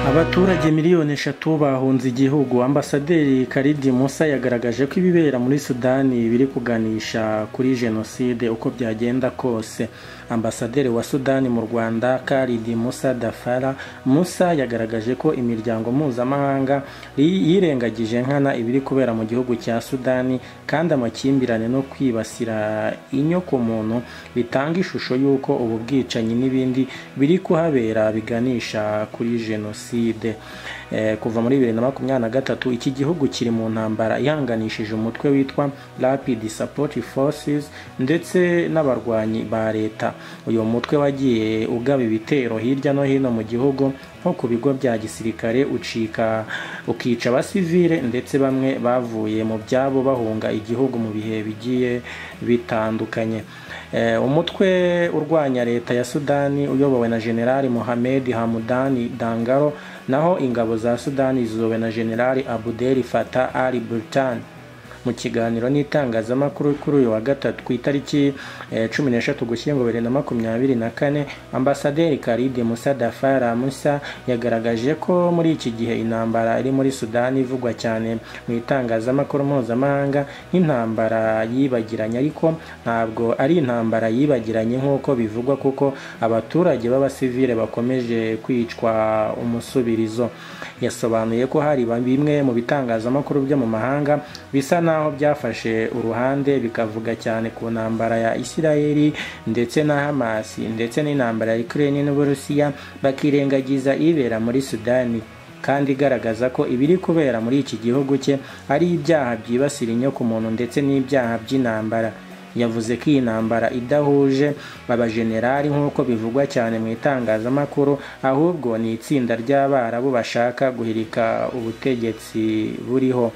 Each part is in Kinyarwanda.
Abaturage miliyoni 3 bahunze igihugu. Ambasaderi Khalid Musa yagaragaje ko ibibera muri Sudani biri kuganisha kuri jenoside uko byagenda kose. Ambasaderi wa Sudani mu Rwanda Khalid Musa Dafara Musa yagaragaje ko imiryango mpuzamahanga yirengagije nkana ibiri kubera mu gihugu cya Sudani kandi amakimbirane no kwibasira inyoko muntu bitanga ishusho y'uko ubu bwicanyi n'ibindi biri kuhabera biganisha kuri jenoside. Kuva muri 2023 iki gihugu kiri mu ntambara ihanganishije umutwe witwa Rapid Support Forces ndetse n'abarwanyi ba leta. Uyu mutwe wagiye ugaba ibitero hirya no hino mu gihugu nko ku bigo bya gisirikare ukica abasivile ndetse bamwe bavuye mu byabo bahunga igihugu mu bihe bigiye bitandukanye. Umutwe urwanya leta ya Sudani uyobowe na General Mohamed Hamdan Dagalo, naho ingabo za Sudani ziyobowe na General Abdel Fattah al-Burhan. Mu kiganiro n'itangazamakuru kuri uyu wa gatatu ku itariki 16 Ugushyingo 2024, Ambasaderi Khalid Musa Dafara Musa yagaragaje ko muri iki gihe intambara iri muri Sudani ivugwa cyane mu itangazamakuru mpuzamahanga nk'intambara yibagiranye, ariko ntabwo ari intambara yibagiranye nk'uko bivugwa kuko abaturage b'abasivile bakomeje kwicwa umusubirizo. Yasobanuye ko hari bimwe mu bitangazamakuru byo mu mahanga bisa naho byafashe uruhande bikavuga cyane ku ntambara ya Isiraheli ndetse na Hamas ndetse n'intambara ya Ukraine n'Uburusiya, bakirengagiza ibera muri Sudani kandi igaragaza ko ibiri kubera muri iki gihugu cye ari ibyaha byibasira inyoko muntu ndetse n'ibyaha by'intambara. Yavuze ko iyi ntambara idahuje abajenerali nk'uko bivugwa cyane mu itangazamakuru, ahubwo ni itsinda ry'Abarabu bashaka guhirika ubutegetsi buriho.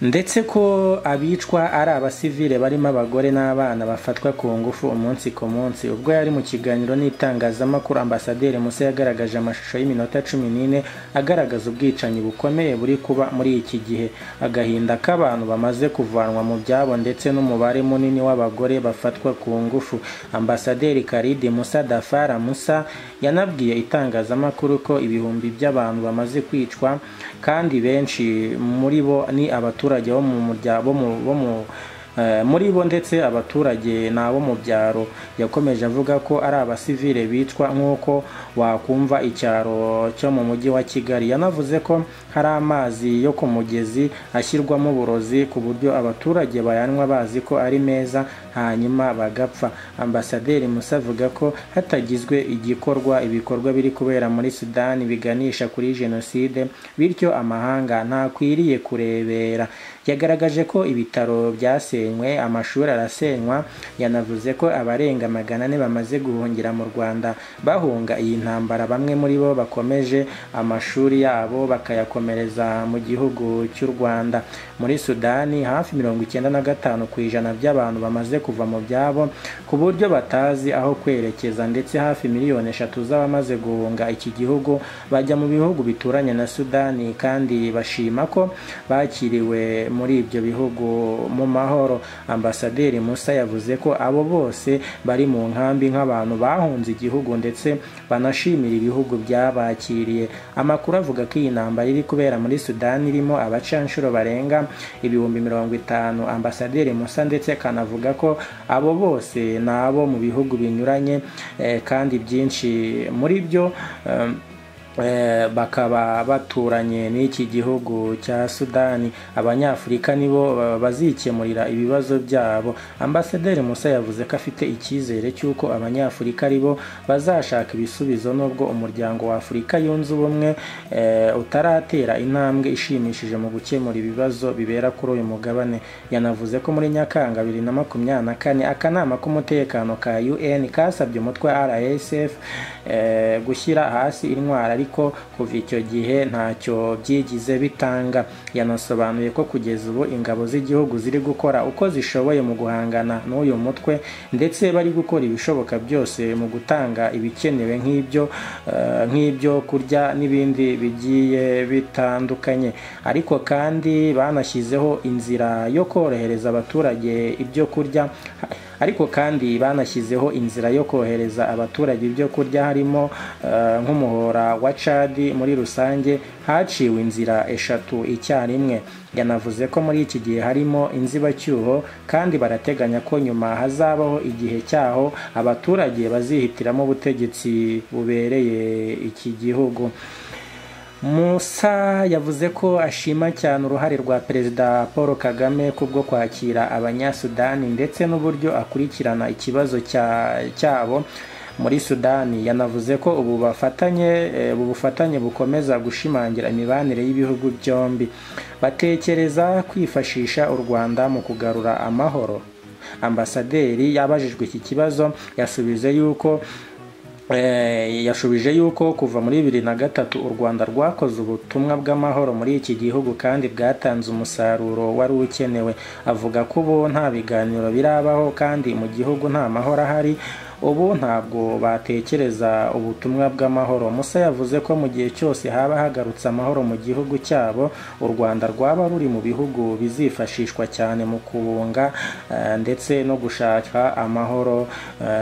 Ndetse ko abicwa ari abasivile barimo abagore n'abana bafatwa ku ngufu umunsi ku munsi. Ubwo yari mu kiganiro n'itangazamakuru, Ambasaderi Musa yagaragaje amashusho y'iminota 14 agaragaza ubwicanyi bukomeye buri kuba muri iki gihe, agahinda k'abantu bamaze kuvanwa mu byabo ndetse n'umubare munini w'abagore bafatwa ku ngufu. Ambasaderi Khalid Musa Dafara Musa yanabwiye itangazamakuru ko ibihumbi by'abantu bamaze kwicwa kandi benshi muri bo ni abaturage bo mu muryango muri bo ndetse abaturage nabo mu byaro. Yakomeje avuga ko ari abasivile bicwa nk'uko wakumva icyaro cyo mu mujyi wa Kigali. Yanavuze ko hari amazi yo ku mugezi ashyirwamo uburozi ku buryo abaturage bayanywa bazi ko ari meza hanyuma bagapfa. Ambasaderi Musa avuga ko hatagizwe ibikorwa biri kubera muri Sudani biganisha kuri jenoside, bityo amahanga ntakwiriye kurebera. Yagaragaje ko ibitaro byasenywe, amashuri arasenywa. Yanavuze ko abarenga 400 bamaze guhungira mu Rwanda bahunga iyi ntambara. Bamwe muri bo bakomeje amashuri yabo bakayakomereza mu gihugu cy'u Rwanda. Muri Sudani hafi 95% by'abantu bamaze kuva mu byabo ku buryo batazi aho kwerekeza, ndetse hafi miliyoni 3 z'abamaze guhunga iki gihugu bajya mu bihugu bituranye na Sudani kandi bashima ko bakiriwe muri ibyo bihugu mu mahoro. Ambasaderi Musa yavuze ko abo bose bari mu nkambi nk'abantu bahunze igihugu ndetse banashimira ibihugu byabakiriye. Amakuru avuga ko iyi ntambara iri kubera muri Sudani irimo abacanshuro barenga 50,000. Ambasaderi Musa ndetse kanavuga ko abo bose nabo mu bihugu binyuranye kandi byinshi muri byo bakaba baturanye n'iki gihugu cya Sudani. Abanyafurika nibo bazikemurira ibibazo byabo. Ambasaderi Musa yavuze ko afite icyizere cy'uko Abanyafurika aribo bazashaka ibisubizo nubwo umuryango wa Afurika yunze ubumwe utaratera intambwe ishimishije mu gukemura ibibazo bibera kuri uyu mugabane. Yanavuze ko muri Nyakanga 2024 akanama k'umutekano ka UN kasabye umutwe RSF gushyira hasi intwara, ariko kuva icyo gihe ntacyo byigize bitanga. Yanasobanuye ko kugeza ubu ingabo z'igihugu ziri gukora uko zishoboye mu guhangana n'uyu mutwe ndetse bari gukora ibishoboka byose mu gutanga ibikenewe nk'ibyo kurya n'ibindi bigiye bitandukanye, ariko kandi banashyizeho inzira yo korohereza abaturage ibyo kurya ariko kandi banashyizeho inzira yo kohereza abaturage ibyo kurya harimo nk'umuhora wa Chad. Muri rusange haciwe inzira eshatu icyarimwe. Yanavuze ko muri iki gihe harimo inzibacyuho kandi barateganya ko nyuma hazabaho igihe cyaho abaturage bazihitiramo ubutegetsi bubereye iki gihugu. Musa yavuze ko ashima cyane uruhare rwa Perezida Paul Kagame kubwo kwakira abanyasudani ndetse n'uburyo akurikirana ikibazo cyabo muri Sudani. Yanavuze ko ubu bufatanye bukomeza gushimangira imibanire y'ibihugu byombi. Batekereza kwifashisha u Rwanda mu kugarura amahoro. Ambasaderi yabajijwe iki kibazo yashubije yuko kuva muri 2003 u Rwanda rwakoze ubutumwa bw'amahoro muri iki gihugu kandi bwatanze umusaruro wari ukenewe. Avuga ko ubu nta biganiro birabaho kandi mu gihugu nta mahoro ahari, ubu ntabwo batekereza ubutumwa bw'amahoro. Musa yavuze ko mu gihe cyose haba hagarutse amahoro mu gihugu cyabo, u Rwanda rwaba ruri mu bihugu bizifashishwa cyane mu kubunga ndetse no gushaka amahoro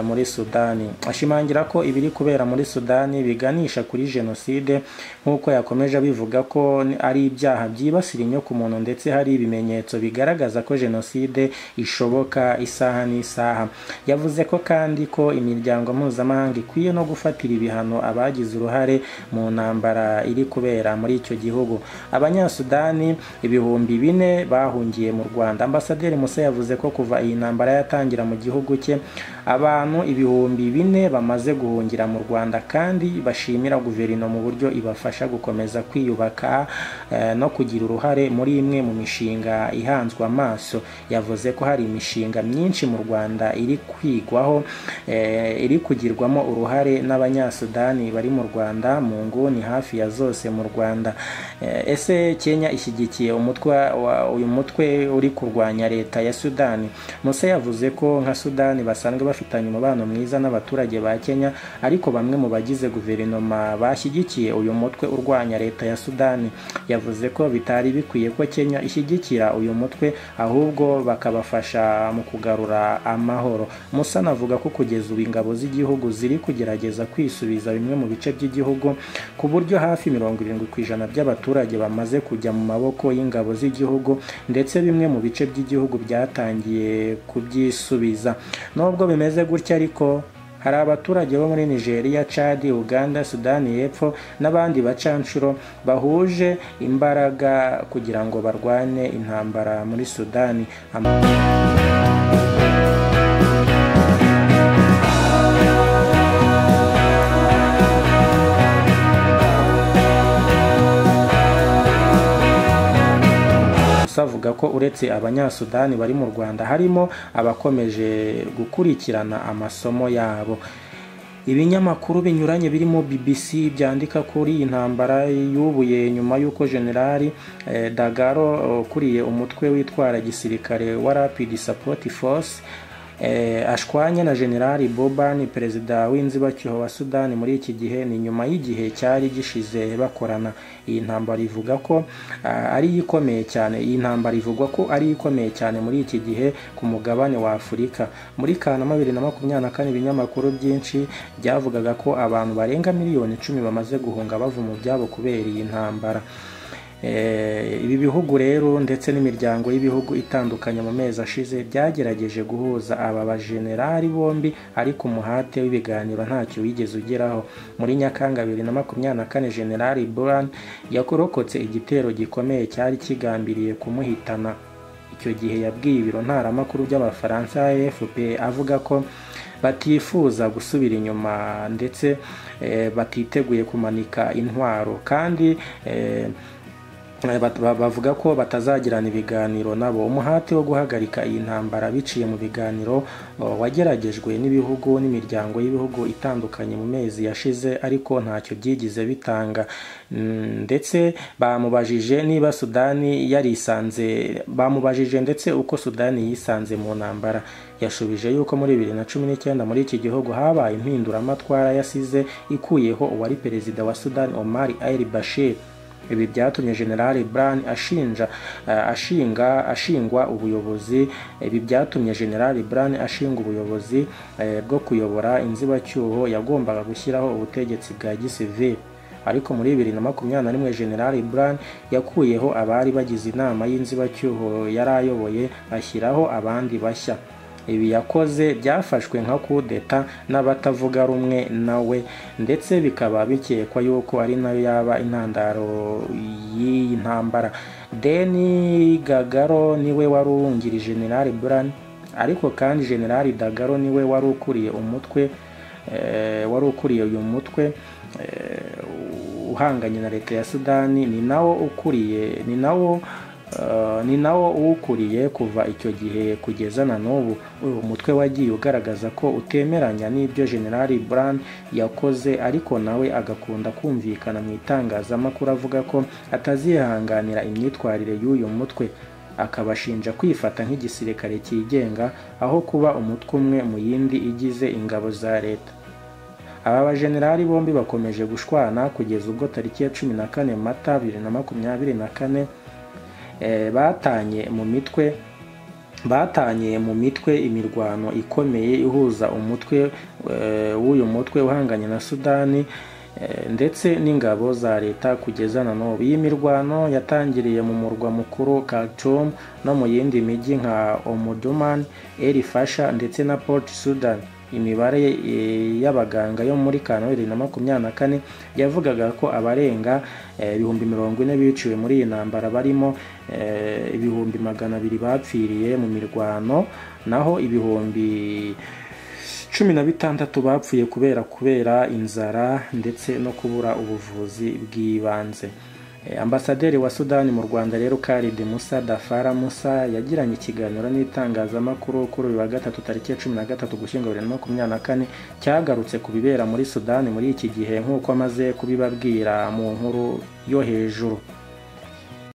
muri Sudani. Ashimangira ko ibiri kubera muri Sudani biganisha kuri jenoside, nk'uko yakomeje abivuga ko ari ibyaha byibasira inyokomuntu ndetse hari ibimenyetso bigaragaza ko jenoside ishoboka isaha n'isaha. Yavuze ko kandi ko imiryango mpuzamahanga ikwiye no gufatira ibihano abagize uruhare mu ntambara iri kubera muri icyo gihugu. Abanyasudani 4,000 bahungiye mu Rwanda. Ambasaderi Musa yavuze ko kuva iyi ntambara yatangira mu gihugu cye abantu 4,000 bamaze guhungira mu Rwanda kandi bashimira guverinoma mu buryo ibafasha gukomeza kwiyubaka no kugira uruhare muri imwe mu mishinga ihanzwe amaso. Yavuze ko hari imishinga myinshi mu Rwanda iri kwigwaho iri kugirwamo uruhare n'abanyasudani bari mu Rwanda mu nguni hafi ya zose mu Rwanda. Ese Kenya ishyigikiye uyu mutwe uri kurwanya leta ya Sudani? Musa yavuze ko nka Sudani basanzwe bafitanye umubano mwiza n'abaturage ba Kenya, ariko bamwe mu bagize guverinoma bashyigikiye uyu mutwe urwanya leta ya Sudani. Yavuze ko bitari bikwiye ko Kenya ishyigikira uyu mutwe, ahubwo bakabafasha mu kugarura amahoro. Musa navuga ko kugeza ubu ingabo z'igihugu ziri kugerageza kwisubiza bimwe mu bice by'igihugu, ku buryo hafi 70% by'abaturage bamaze kujya mu maboko y'ingabo z'igihugu ndetse bimwe mu bice by'igihugu byatangiye kubyisubiza. Nubwo bimeze gutya ariko hari abaturage bo muri Nigeria, Chad, Uganda, Sudani y'Epfo n'abandi bacanshuro bahuje imbaraga kugira ngo barwane intambara muri Sudani. Avuga ko uretse abanyasudani bari mu Rwanda harimo abakomeje gukurikirana amasomo yabo. Ibinyamakuru binyuranye birimo BBC byandika kuri iyi ntambara yubuye nyuma y'uko General Dagalo ukuriye umutwe witwara gisirikare wa Rapid Support Force ashwanye na General Bobani, perezida w'inzibacyuho wa Sudani muri iki gihe. Ni nyuma y'igihe cyari gishize bakorana. Iyi ntambara ivugwa ko ari ikomeye cyane. Iyi ntambara ivugwa ko ari ikomeye cyane muri iki gihe ku mugabane wa Afurika. Muri Kanama 2024 ibinyamakuru byinshi byavugaga ko abantu barenga 10,000,000 bamaze guhunga bava mu byabo kubera iyi ntambara. Ibi bihugu rero ndetse n'imiryango y'ibihugu itandukanye mu mezi ashize byagerageje guhuza aba bajenerali bombi, ariko umuhate w'ibiganiro ntacyo wigeze ugeraho. Muri Nyakanga 2024 General Buran yakorokotse igitero gikomeye cyari kigambiriye kumuhitana. Icyo gihe yabwiye ibiro ntaramakuru by'Abafaransa AFP avuga ko batifuza gusubira inyuma ndetse batiteguye kumanika intwaro, kandi bavuga ko batazagirana ibiganiro nabo. Umuhati wo guhagarika iyi ntambara biciye mu biganiro wageragejwe n'ibihugu n'imiryango y'ibihugu itandukanye mu mezi yashize, ariko ntacyo byigize bitanga. Ndetse bamubajije niba Sudani bamubajije ndetse uko Sudani yisanze mu ntambara. Yashubije yuko muri 2019 muri iki gihugu habaye impinduramatwara yasize ikuyeho uwari perezida wa Sudani Omar al-Bashir. ibi byatumye General Brian ashingwa ubuyobozi bwo kuyobora inzibacyuho yagombaga gushyiraho ubutegetsi bwa gisivili. Ariko muri 2021 General Brian yakuyeho abari bagize inama y'inzibacyuho yari ayoboye ashyiraho abandi bashya. Ibi yakoze byafashwe nka kudeta n'abatavuga rumwe nawe, ndetse bikaba bikekwa yuko ari nayo yaba intandaro y'iyi ntambara. Deni Gagaro niwe wari wungirije General Brian, ariko kandi General Dagalo niwe wari ukuriye uyu mutwe uhanganye na leta ya Sudani. Ni nawo uwukuriye kuva icyo gihe kugeza na n'ubu. Uyu mutwe wagiye ugaragaza ko utemeranya n'ibyo General Brian yakoze, ariko nawe agakunda kumvikana mu itangazamakuru avuga ko atazihanganira imyitwarire y'uyu mutwe, akabashinja kwifata nk'igisirikare cyigenga aho kuba umutwe umwe mu yindi igize ingabo za leta. Aba bajenerali bombi bakomeje gushwana kugeza ubwo tariki ya 14 Mata 2024 batanye mu mitwe imirwano ikomeye ihuza umutwe w'uyu mutwe uhanganye na Sudani ndetse n'ingabo za leta kugeza na n'ubu. Iyi mirwano yatangiriye mu murwa mukuru Khartoum no mu yindi mijyi nka Omdurman, El Fasher ndetse na Port Sudan. Imibare y'abaganga yo muri Kanama 2024 yavugaga ko abarenga 40,000 biciwe muri iyi ntambara, barimo 200,000 bapfiriye mu mirwano, naho 16,000 bapfuye kubera inzara ndetse no kubura ubuvuzi bw'ibanze. Ambasaderi wa Sudani mu Rwanda rero Khalid Musa Dafara Musa yagiranye ikiganiro n'itangazamakuru kuri uyu wa gatatu tariki ya 13 Ugushyingo 2024 cyagarutse ku bibera muri Sudani muri iki gihe nk'uko amaze kubibabwira mu nkuru yo hejuru.